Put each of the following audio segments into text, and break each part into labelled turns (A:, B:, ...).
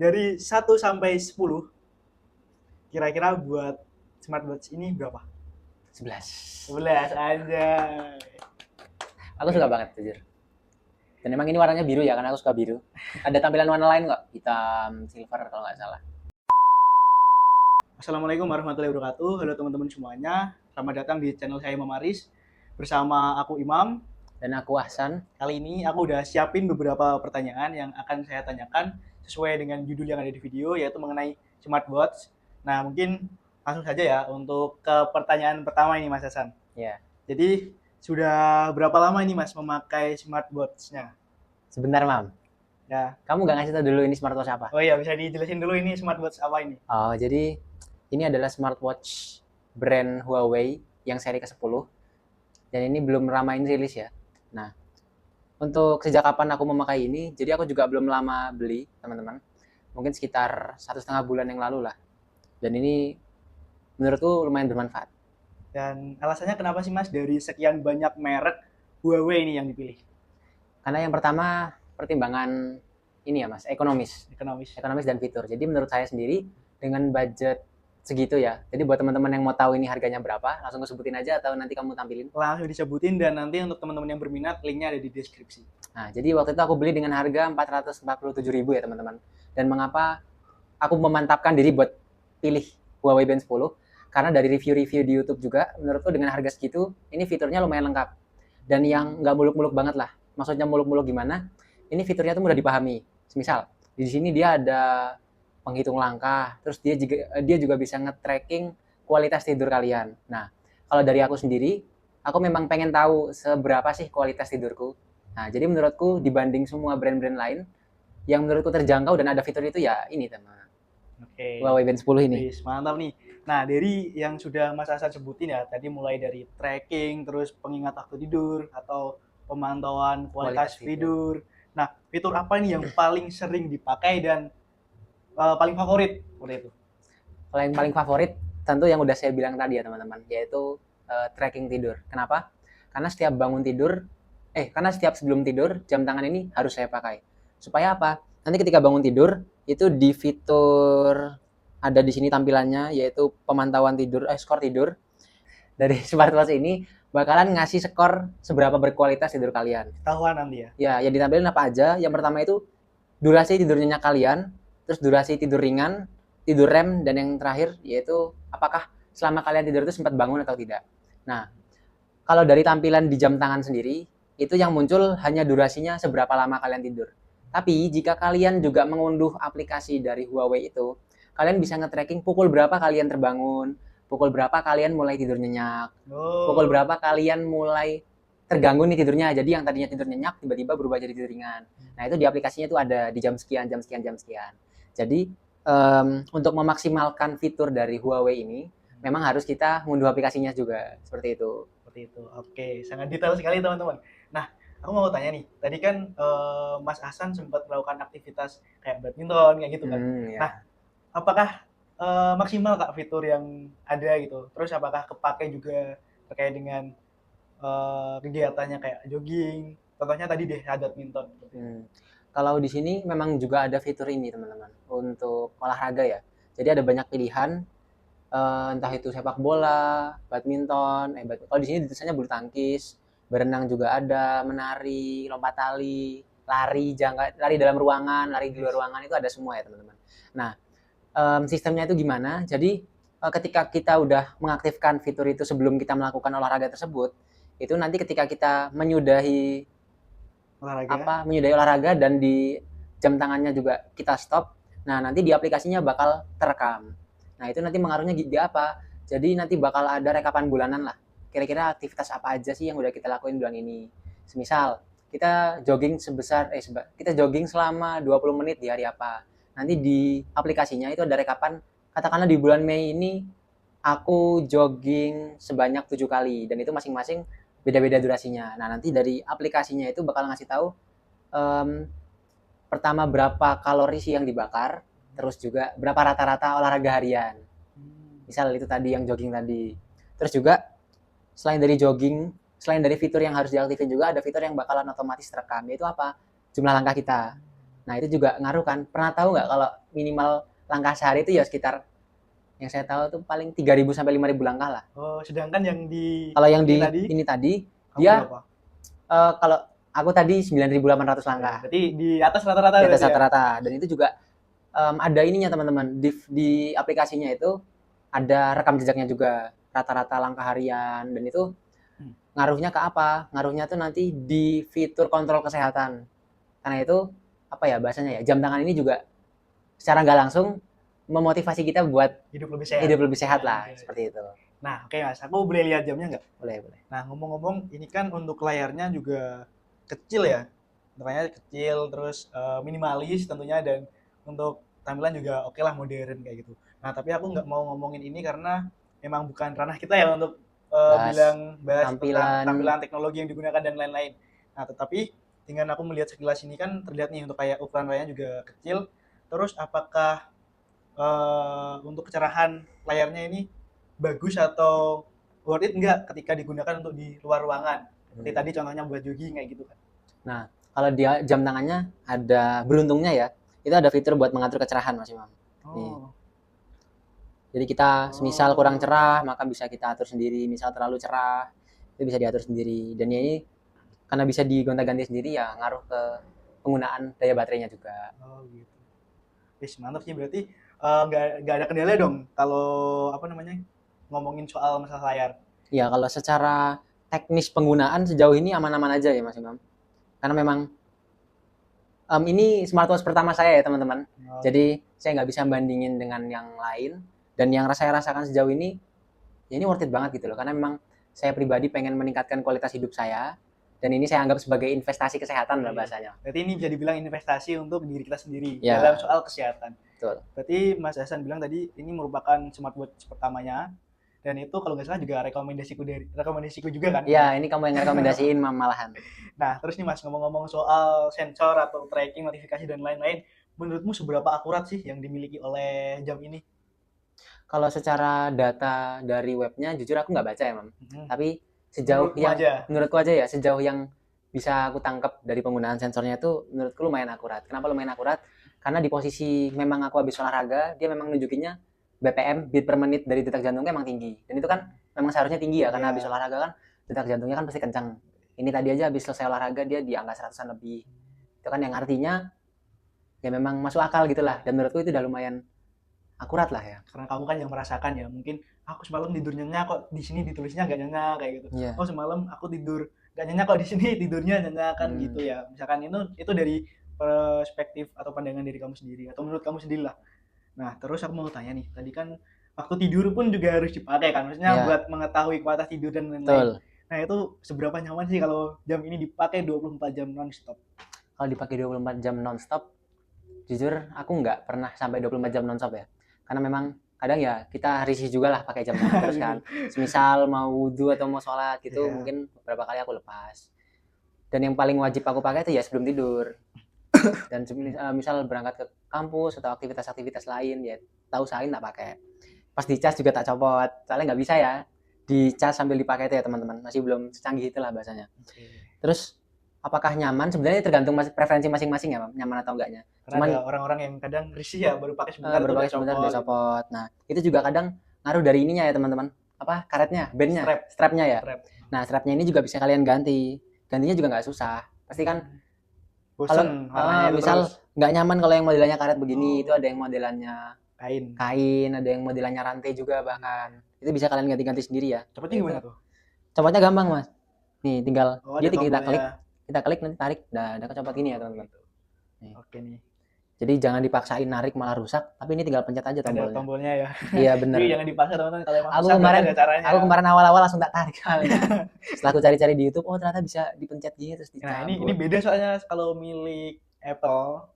A: Dari 1 sampai 10, kira-kira buat smartwatch ini berapa?
B: 11.
A: 11 aja.
B: Aku suka banget jujur. Dan emang ini warnanya biru ya, karena aku suka biru. Ada tampilan warna lain nggak? Hitam, silver kalau nggak salah.
A: Assalamualaikum warahmatullahi wabarakatuh. Halo teman-teman semuanya. Selamat datang di channel saya Imam Aris. Bersama aku Imam.
B: Dan aku Ahsan.
A: Kali ini aku udah siapin beberapa pertanyaan yang akan saya tanyakan sesuai dengan judul yang ada di video, yaitu mengenai smartwatch. Nah, mungkin langsung saja ya untuk ke pertanyaan pertama ini Mas Hasan.
B: Ya.
A: Jadi, sudah berapa lama ini Mas memakai smartwatch-nya?
B: Sebentar, Mam.
A: Ya.
B: Kamu nggak ngasih tau dulu ini smartwatch apa?
A: Oh iya, bisa dijelasin dulu ini smartwatch apa ini?
B: Oh, jadi ini adalah smartwatch brand Huawei yang seri ke-10. Dan ini belum ramain rilis ya. Nah, untuk sejak kapan aku memakai ini, jadi aku juga belum lama beli, teman-teman. Mungkin sekitar 1,5 bulan yang lalu lah. Dan ini menurutku lumayan bermanfaat.
A: Dan alasannya kenapa sih Mas dari sekian banyak merek Huawei ini yang dipilih?
B: Karena yang pertama pertimbangan ini ya Mas, ekonomis
A: Ekonomis.
B: dan fitur. Jadi menurut saya sendiri dengan budget segitu ya. Jadi buat teman-teman yang mau tahu ini harganya berapa, langsung aku sebutin aja atau nanti kamu tampilin.
A: Langsung disebutin, dan nanti untuk teman-teman yang berminat linknya ada di deskripsi.
B: Nah, jadi waktu itu aku beli dengan harga 447.000 ya teman-teman. Dan mengapa aku memantapkan diri buat pilih Huawei Band 10? Karena dari review-review di YouTube juga, menurutku dengan harga segitu, ini fiturnya lumayan lengkap. Dan yang nggak muluk-muluk banget lah. Maksudnya muluk-muluk gimana? Ini fiturnya tuh mudah dipahami. Misal, di sini dia ada penghitung langkah, terus dia juga bisa nge-tracking kualitas tidur kalian. Nah, kalau dari aku sendiri, aku memang pengen tahu seberapa sih kualitas tidurku. Nah, jadi menurutku dibanding semua brand-brand lain, yang menurutku terjangkau dan ada fitur itu ya ini teman.
A: Oke.
B: Huawei Band 10 ini.
A: Wis, mantap nih. Nah, dari yang sudah Mas Hasan sebutin ya, tadi mulai dari tracking, terus pengingat waktu tidur, atau pemantauan kualitas tidur. Nah, fitur apa nih yang paling sering dipakai dan paling favorit? Seperti itu.
B: Kalau yang paling favorit tentu yang udah saya bilang tadi ya teman-teman, yaitu tracking tidur. Kenapa? Karena setiap bangun tidur, karena setiap sebelum tidur jam tangan ini harus saya pakai. Supaya apa? Nanti ketika bangun tidur itu di fitur ada di sini tampilannya yaitu pemantauan tidur, skor tidur dari smartwatch ini bakalan ngasih skor seberapa berkualitas tidur kalian.
A: Ketahuan nanti ya.
B: Ya, yang ditampilin apa aja? Yang pertama itu durasi tidur nyenyak kalian, terus durasi tidur ringan, tidur REM, dan yang terakhir yaitu apakah selama kalian tidur itu sempat bangun atau tidak. Nah, kalau dari tampilan di jam tangan sendiri, itu yang muncul hanya durasinya seberapa lama kalian tidur. Tapi jika kalian juga mengunduh aplikasi dari Huawei itu, kalian bisa nge-tracking pukul berapa kalian terbangun, pukul berapa kalian mulai tidur nyenyak, pukul berapa kalian mulai terganggu nih tidurnya. Jadi yang tadinya tidur nyenyak tiba-tiba berubah jadi tidur ringan. Nah, itu di aplikasinya itu ada di jam sekian, jam sekian, jam sekian. Jadi untuk memaksimalkan fitur dari Huawei ini, memang harus kita ngunduh aplikasinya juga seperti itu.
A: Seperti itu. Oke, sangat detail sekali teman-teman. Nah, aku mau tanya nih. Tadi kan Mas Hasan sempat melakukan aktivitas kayak badminton kayak gitu kan.
B: Ya.
A: Nah, apakah maksimal Kak fitur yang ada gitu? Terus apakah kepake juga terkait dengan kegiatannya kayak jogging? Contohnya tadi deh badminton.
B: Kalau di sini memang juga ada fitur ini teman-teman untuk olahraga ya. Jadi ada banyak pilihan, entah itu sepak bola, badminton. Kalau di sini tulisannya bulu tangkis, berenang juga ada, menari, lompat tali, lari lari dalam ruangan, lari di luar ruangan, itu ada semua ya teman-teman. Nah, sistemnya itu gimana? Jadi ketika kita udah mengaktifkan fitur itu sebelum kita melakukan olahraga tersebut, itu nanti ketika kita menyudahi olahraga dan di jam tangannya juga kita stop, nah nanti di aplikasinya bakal terekam. Nah itu nanti mengaruhnya di apa? Jadi nanti bakal ada rekapan bulanan lah. Kira-kira aktivitas apa aja sih yang udah kita lakuin bulan ini. Semisal kita jogging kita jogging selama 20 menit di hari apa. Nanti di aplikasinya itu ada rekapan, katakanlah di bulan Mei ini aku jogging sebanyak 7 kali dan itu masing-masing beda-beda durasinya. Nah, nanti dari aplikasinya itu bakal ngasih tahu pertama berapa kalori sih yang dibakar, terus juga berapa rata-rata olahraga harian. Misal itu tadi yang jogging tadi. Terus juga selain dari fitur yang harus diaktifin juga ada fitur yang bakalan otomatis terekam, yaitu apa? Jumlah langkah kita. Nah, itu juga ngaruh kan. Pernah tahu nggak kalau minimal langkah sehari itu ya sekitar yang saya tahu tuh paling 3.000 sampai 5.000 langkah lah.
A: Oh, sedangkan yang di
B: Kalau yang
A: ini
B: di
A: tadi
B: ini tadi
A: kamu
B: dia
A: berapa?
B: kalau aku tadi 9.800 langkah
A: Berarti di atas rata-rata
B: di atas
A: berarti ya.
B: rata-rata, dan itu juga ada ininya teman-teman, di aplikasinya itu ada rekam jejaknya juga, rata-rata langkah harian, dan itu
A: Hmm.
B: ngaruhnya ke apa? Ngaruhnya tuh nanti di fitur kontrol kesehatan. Karena itu apa ya bahasanya ya, jam tangan ini juga secara nggak langsung memotivasi kita buat hidup lebih sehat lah,
A: Oke.
B: seperti itu.
A: Nah, oke Mas, aku boleh lihat jamnya nggak?
B: Boleh, boleh.
A: Nah, ngomong-ngomong, ini kan untuk layarnya juga kecil ya. Layarnya kecil, terus minimalis tentunya, dan untuk tampilan juga oke lah, modern kayak gitu. Nah, tapi aku nggak mau ngomongin ini karena memang bukan ranah kita ya untuk
B: Bahas
A: bahas tentang
B: tampilan.
A: tampilan teknologi yang digunakan dan lain-lain. Nah, tetapi dengan aku melihat sekilas ini kan terlihat nih untuk kayak ukuran layarnya juga kecil. Terus apakah untuk kecerahan layarnya ini bagus atau worth it enggak ketika digunakan untuk di luar ruangan? Seperti tadi contohnya buat jogging kayak gitu kan.
B: Nah, kalau dia jam tangannya ada, beruntungnya ya, itu ada fitur buat mengatur kecerahan Mas Imam. Nih.
A: Oh.
B: Jadi kita semisal kurang cerah, maka bisa kita atur sendiri. Misal terlalu cerah, itu bisa diatur sendiri. Dan ini karena bisa digonta-ganti sendiri ya, ngaruh ke penggunaan daya baterainya juga.
A: Oh gitu. Wis mantap sih, berarti nggak ada kendala dong kalau apa namanya ngomongin soal masalah layar.
B: Ya, kalau secara teknis penggunaan sejauh ini aman-aman aja ya Mas Imam. Karena memang ini smartwatch pertama saya ya teman-teman.
A: Oh,
B: Jadi saya nggak bisa bandingin dengan yang lain. Dan yang saya rasakan sejauh ini, ya ini worth it banget gitu loh. Karena memang saya pribadi pengen meningkatkan kualitas hidup saya. Dan ini saya anggap sebagai investasi kesehatan lah bahasanya.
A: berarti ini bisa dibilang investasi untuk diri kita sendiri
B: Ya,
A: dalam soal kesehatan.
B: betul.
A: Berarti Mas Hasan bilang tadi ini merupakan smartwatch pertamanya, dan itu kalau nggak salah juga rekomendasiku juga kan.
B: Ya, ini kamu yang rekomendasiin malahan.
A: Nah, terus nih Mas, ngomong-ngomong soal sensor atau tracking, notifikasi dan lain-lain, menurutmu seberapa akurat sih yang dimiliki oleh jam ini?
B: Kalau secara data dari webnya, jujur aku nggak baca ya, Mam. Tapi menurutku aja ya, sejauh yang bisa aku tangkap dari penggunaan sensornya itu, menurutku lumayan akurat. Kenapa lumayan akurat? Karena di posisi memang aku habis olahraga, dia memang nunjukinnya BPM, beat per menit dari detak jantungnya emang tinggi. Dan itu kan memang seharusnya tinggi ya, karena habis olahraga kan detak jantungnya kan pasti kencang. Ini tadi aja habis selesai olahraga, dia di angka 100-an lebih. Itu kan yang artinya, ya memang masuk akal gitu lah. Dan menurutku itu udah lumayan akurat lah ya.
A: Karena kamu kan yang merasakan ya, mungkin aku semalam tidur nyenyak kok di sini ditulisnya nggak nyenyak kayak gitu.
B: Yeah.
A: Oh semalam aku tidur nggak nyenyak kok di sini tidurnya nyenyak kan gitu ya. Misalkan itu dari perspektif atau pandangan diri kamu sendiri atau menurut kamu sendiri lah. Nah terus aku mau tanya nih, tadi kan waktu tidur pun juga harus dipakai kan, maksudnya buat mengetahui kualitas tidur dan lain-lain. Nah itu seberapa nyaman sih kalau jam ini dipakai 24 jam non-stop?
B: Kalau dipakai 24 jam non-stop, jujur aku nggak pernah sampai 24 jam non-stop ya. Karena memang kadang ya kita risih juga lah pakai jam terus kan. Semisal mau wudhu atau mau sholat gitu, mungkin beberapa kali aku lepas. Dan yang paling wajib aku pakai itu ya sebelum tidur. Dan misal berangkat ke kampus atau aktivitas-aktivitas lain ya tahu usahain tak pakai. Pas dicas juga tak copot, soalnya nggak bisa ya dicas sambil dipakai itu ya teman-teman. Masih belum secanggih itulah bahasanya. Terus apakah nyaman? Sebenarnya tergantung preferensi masing-masing ya, nyaman atau enggaknya.
A: Karena cuman ada orang-orang yang kadang risih ya baru pakai sebentar
B: udah copot. Nah, itu juga kadang ngaruh dari ininya ya teman-teman. Apa karetnya, bandnya, strapnya ya. Nah, strapnya ini juga bisa kalian ganti. Gantinya juga nggak susah. Pasti kan
A: bosen
B: kalau misal nggak nyaman kalau yang modelannya karet begini, itu ada yang modelannya kain, ada yang modelannya rantai juga bahkan. Itu bisa kalian ganti-ganti sendiri ya.
A: Copotnya gimana tuh?
B: Copotnya gampang mas. Nih tinggal kita klik nanti tarik, udah kecopot gini ya teman-teman.
A: Oke nih.
B: Jadi jangan dipaksain narik malah rusak, tapi ini tinggal pencet aja tombolnya.
A: Tombolnya ya.
B: Iya benar.
A: Jadi jangan dipaksa teman-teman, kalau emang
B: ada caranya. Aku kemarin awal-awal langsung tak tarik soalnya. Setelah aku cari-cari di YouTube, oh ternyata bisa dipencet gini terus dicabut.
A: Nah, ini beda soalnya kalau milik Apple.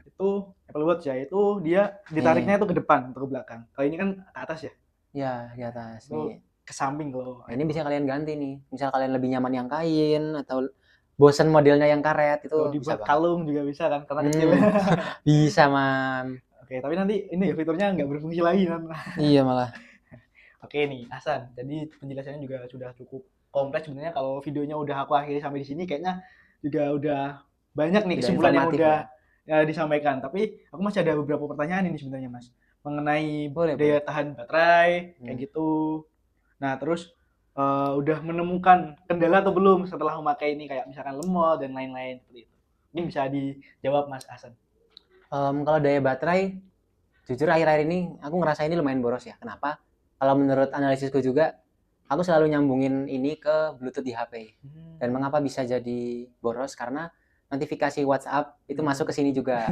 A: Itu Apple Watch ya, itu dia ditariknya itu ke depan atau ke belakang. Kalau ini kan ke atas ya?
B: Iya, di atas.
A: Nih. Ke samping kalau.
B: Nah, ini bisa kalian ganti nih. Misal kalian lebih nyaman yang kain atau bosan modelnya yang karet itu
A: bisa kalung juga bisa kan karena kecil.
B: Bisa mam.
A: Oke, tapi nanti ini ya fiturnya nggak berfungsi lagi kan.
B: Iya malah.
A: Oke nih Hasan, jadi penjelasannya juga sudah cukup kompleks sebenarnya. Kalau videonya udah aku akhiri sampai di sini kayaknya juga udah banyak nih kesimpulan yang udah disampaikan. Tapi aku masih ada beberapa pertanyaan ini sebenarnya Mas, mengenai
B: Boleh,
A: daya
B: boleh.
A: tahan baterai kayak gitu. Nah terus udah menemukan kendala atau belum setelah memakai ini kayak misalkan lemot dan lain-lain seperti itu. Ini bisa dijawab Mas Hasan.
B: Kalau daya baterai, jujur akhir-akhir ini aku ngerasa ini lumayan boros ya. Kenapa? Kalau menurut analisisku juga, aku selalu nyambungin ini ke Bluetooth di HP. Dan mengapa bisa jadi boros? Karena notifikasi WhatsApp itu masuk ke sini juga.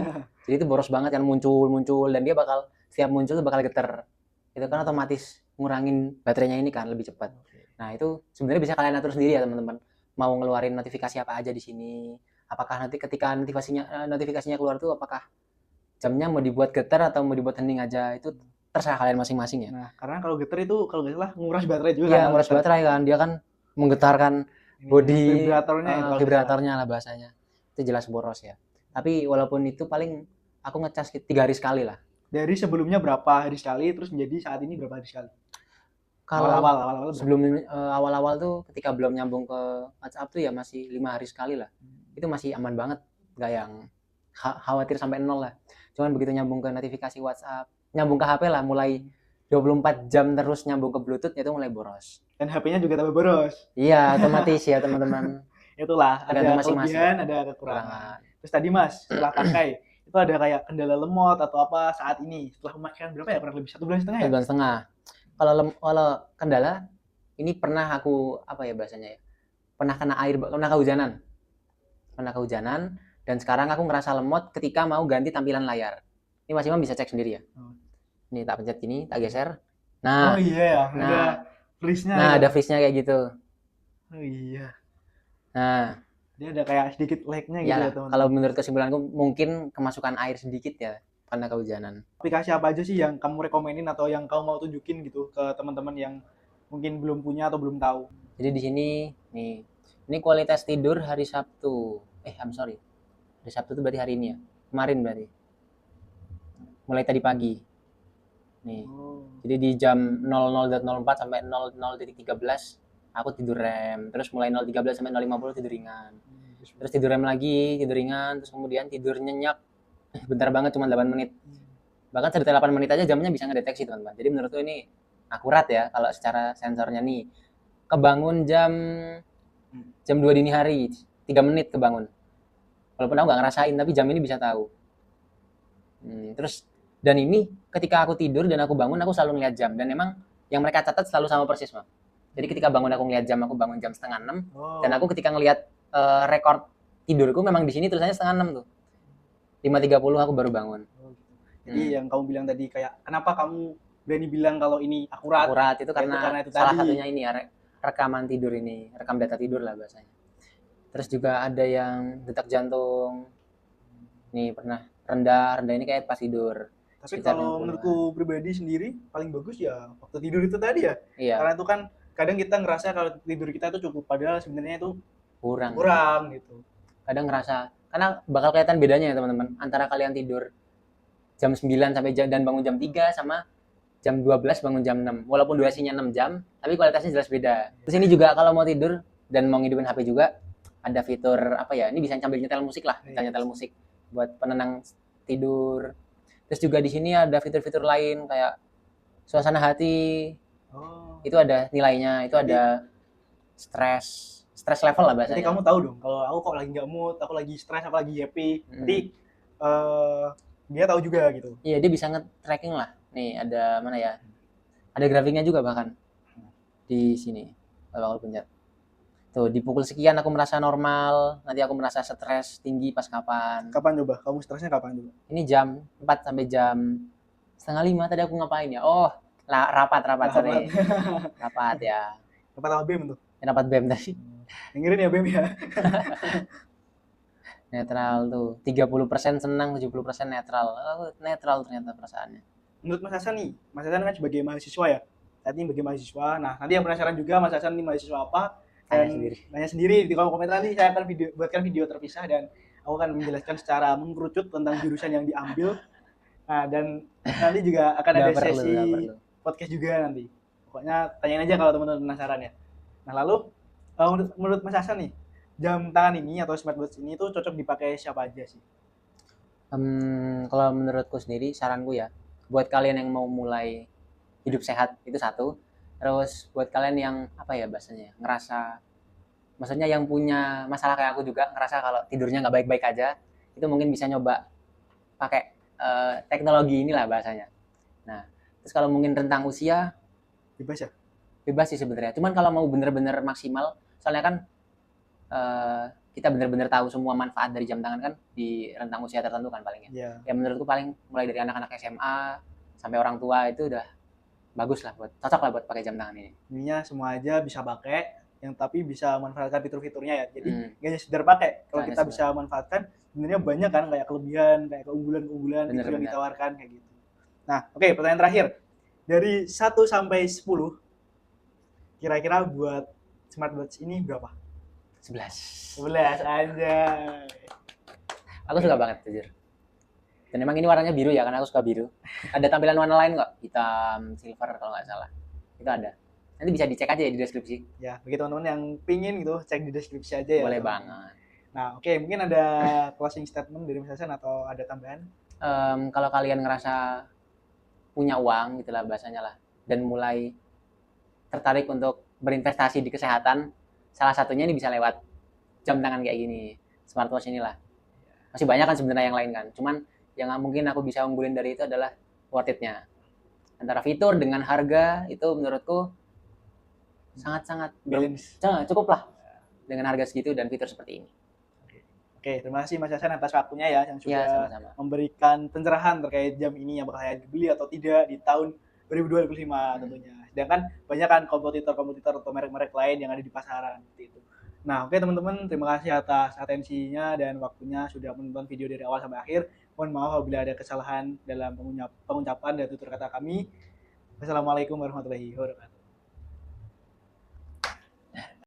B: Jadi itu boros banget kan, muncul dan dia bakal setiap muncul tuh bakal geter. Itu kan otomatis ngurangin baterainya ini kan lebih cepat. Nah, itu sebenarnya bisa kalian atur sendiri ya, teman-teman. Mau ngeluarin notifikasi apa aja di sini. Apakah nanti ketika notifikasinya keluar tuh apakah jamnya mau dibuat getar atau mau dibuat hening aja, itu terserah kalian masing-masing ya.
A: Nah, karena kalau getar itu kalau nggak salah nguras baterai juga
B: Iya,
A: kan kalau
B: nguras
A: getar.
B: baterai kan, dia kan menggetarkan
A: Ini
B: body
A: vibratornya itu kalau nggak salah.
B: vibratornya lah bahasanya. Itu jelas boros ya. Tapi walaupun itu paling aku ngecas 3 hari sekali lah.
A: Dari sebelumnya berapa hari sekali, terus menjadi saat ini berapa hari sekali?
B: Kalau
A: Awal-awal berapa?
B: sebelum awal-awal tuh ketika belum nyambung ke WhatsApp tuh ya masih 5 hari sekali lah. Itu masih aman banget, nggak yang khawatir sampai nol lah. Cuman begitu nyambung ke notifikasi WhatsApp, nyambung ke HP lah, mulai 24 jam terus nyambung ke Bluetooth itu mulai boros.
A: Dan HP-nya juga tambah boros.
B: Iya, otomatis ya teman-teman.
A: Itulah,
B: Tergantung
A: ada
B: masing-masing.
A: kelebihan, ada kekurangan. Terus tadi Mas, setelah pakai, itu ada kayak kendala lemot atau apa saat ini? Setelah pemakaian berapa ya? Kurang lebih 1,5 bulan ya?
B: 1,5 bulan. Kalau kendala ini pernah aku apa ya bahasanya ya? Pernah kena air, pernah kehujanan. Pernah kehujanan dan sekarang aku ngerasa lemot ketika mau ganti tampilan layar. Ini Mas Imam bisa cek sendiri ya. Ini tak pencet gini, tak geser.
A: Oh
B: Nah,
A: iya ya, ada
B: nah,
A: freeze-nya
B: nah
A: ya.
B: ada freeze-nya kayak gitu.
A: Oh iya.
B: Nah,
A: Dia ada kayak sedikit lag-nya gitu ya
B: iyalah,
A: teman-teman.
B: kalau menurut kesimpulanku mungkin kemasukan air sedikit ya karena kehujanan.
A: Aplikasi apa aja sih yang kamu rekomenin atau yang kamu mau tunjukin gitu ke teman-teman yang mungkin belum punya atau belum tahu?
B: Jadi di sini nih, ini kualitas tidur hari Sabtu. I'm sorry. Hari Sabtu itu berarti hari ini ya. Kemarin berarti. Mulai tadi pagi. Nih. Jadi di jam 00.04 sampai 00.13 aku tidur rem. Terus mulai 0.13 sampai 0.50 tidur ringan. Terus tidur rem lagi, tidur ringan, terus kemudian tidur nyenyak. Bentar banget cuma 8 menit. Bahkan sekitar 8 menit aja jamnya bisa ngedeteksi, teman-teman. Jadi menurutku ini akurat ya kalau secara sensornya nih. Kebangun jam 2 dini hari, 3 menit kebangun. Walaupun aku nggak ngerasain, tapi jam ini bisa tahu. Terus dan ini ketika aku tidur dan aku bangun, aku selalu ngeliat jam. Dan emang yang mereka catat selalu sama persis, Mam. Jadi ketika bangun aku ngeliat jam, aku bangun jam 5:30. Dan aku ketika ngeliat rekor tidurku memang di sini tulisannya 5:30 tuh. 5:30 aku baru bangun.
A: Jadi yang kamu bilang tadi kayak kenapa kamu berani bilang kalau ini akurat?
B: Akurat itu karena
A: itu
B: salah
A: tadi.
B: satunya ini ya, rekaman tidur ini, rekam data tidur lah bahasanya. Terus juga ada yang detak jantung. Nih pernah rendah ini kayak pas tidur.
A: Tapi kalau menurutku pribadi sendiri paling bagus ya waktu tidur itu tadi ya.
B: Iya.
A: Karena itu kan kadang kita ngerasa kalau tidur kita itu cukup padahal sebenarnya itu
B: kurang
A: gitu.
B: Kadang ngerasa karena bakal kelihatan bedanya ya teman-teman antara kalian tidur jam 9 sampai dan bangun jam 3 sama jam 12 bangun jam 6. Walaupun durasinya 6 jam, tapi kualitasnya jelas beda. Terus ini juga kalau mau tidur dan mau ngidupin HP juga ada fitur apa ya? Ini bisa sambil nyetel musik lah, nyetel musik buat penenang tidur. Terus juga di sini ada fitur-fitur lain kayak suasana hati. Itu ada nilainya, itu ada stress level lah bahasanya.
A: Jadi kamu tahu dong kalau aku kok lagi nggak mood, aku lagi stres, aku lagi happy. Jadi dia tahu juga gitu.
B: Iya, dia bisa nge-tracking lah. Nih ada mana ya? Ada grafiknya juga bahkan di sini. Kalau aku pencet. Tuh di pukul sekian aku merasa normal, nanti aku merasa stres tinggi pas kapan.
A: Kapan coba? Kamu stresnya kapan coba?
B: Ini jam 4 sampai jam 4:30 tadi aku ngapain ya? Oh, rapat sorry. Rapat ya.
A: Rapat sama BEM tuh.
B: Rapat BEM tadi.
A: Dengerin ya BEM ya.
B: Netral tuh. 30% senang, 70% netral. Netral ternyata perasaannya.
A: Menurut Mas Hasan nih, Mas Hasan kan sebagai mahasiswa ya. Saat ini sebagai mahasiswa. Nah, nanti yang penasaran juga Mas Hasan ini mahasiswa apa? Tanya sendiri di kolom komentar. Nanti saya akan buatkan video terpisah dan aku akan menjelaskan secara mengkerucut tentang jurusan yang diambil. Nah, dan nanti juga akan ada sesi podcast juga nanti. Pokoknya tanyain aja kalau teman-teman penasaran ya. Nah, lalu menurut Mas Hasan nih, jam tangan ini atau smartwatch ini tuh cocok dipakai siapa aja sih?
B: Kalau menurutku sendiri, saranku ya, buat kalian yang mau mulai hidup sehat itu satu. Terus buat kalian yang apa ya bahasanya, ngerasa, maksudnya yang punya masalah kayak aku juga ngerasa kalau tidurnya nggak baik-baik aja, itu mungkin bisa nyoba pakai teknologi inilah bahasanya. Nah, terus kalau mungkin rentang usia
A: Bebas ya?
B: bebas sih sebenarnya. Cuman kalau mau bener-bener maksimal, soalnya kan eh, kita bener-bener tahu semua manfaat dari jam tangan kan di rentang usia tertentu kan palingnya.
A: Iya.
B: Ya menurutku paling mulai dari anak-anak SMA sampai orang tua itu udah bagus lah, buat cocok lah buat pakai jam tangan ini.
A: Ininya semua aja bisa pakai, yang tapi bisa manfaatkan fitur-fiturnya ya. Jadi
B: Hmm,
A: nggak hanya sekedar pakai. Kalau
B: soalnya
A: kita bisa manfaatkan, sebenarnya banyak kan kayak kelebihan, kayak keunggulan-keunggulan fitur yang
B: bener-bener.
A: ditawarkan kayak gitu. Nah, oke, pertanyaan terakhir. Dari 1 sampai 10, kira-kira buat smartwatch ini berapa?
B: 11.
A: 11 aja.
B: Aku suka banget jujur. Dan emang ini warnanya biru ya, karena aku suka biru. Ada tampilan warna lain kok, hitam, silver kalau nggak salah. Itu ada. Nanti bisa dicek aja ya di deskripsi.
A: Ya, bagi teman-teman yang pingin gitu, cek di deskripsi aja ya.
B: Boleh
A: teman-teman.
B: banget.
A: Nah, oke, mungkin ada closing statement dari Mas Hasan atau ada tambahan?
B: Kalau kalian ngerasa punya uang gitulah bahasanya lah, dan mulai tertarik untuk berinvestasi di kesehatan, salah satunya ini bisa lewat jam tangan kayak gini, smartwatch inilah. Masih banyak kan sebenarnya yang lain kan, cuman yang mungkin aku bisa unggulin dari itu adalah worth it-nya. Antara fitur dengan harga itu menurutku sangat-sangat
A: Balance.
B: cukup lah dengan harga segitu dan fitur seperti ini.
A: Oke, terima kasih Mas Hasan atas waktunya ya yang
B: Ya,
A: sudah
B: sama-sama.
A: memberikan pencerahan terkait jam ini yang bakal saya dibeli atau tidak di tahun 2025 tentunya. Sedangkan banyak kan kompetitor-kompetitor atau merek-merek lain yang ada di pasaran seperti itu. Nah, oke teman-teman, terima kasih atas atensinya dan waktunya sudah menonton video dari awal sampai akhir. Mohon maaf apabila ada kesalahan dalam pengucapan dan tutur kata kami. Wassalamualaikum warahmatullahi wabarakatuh.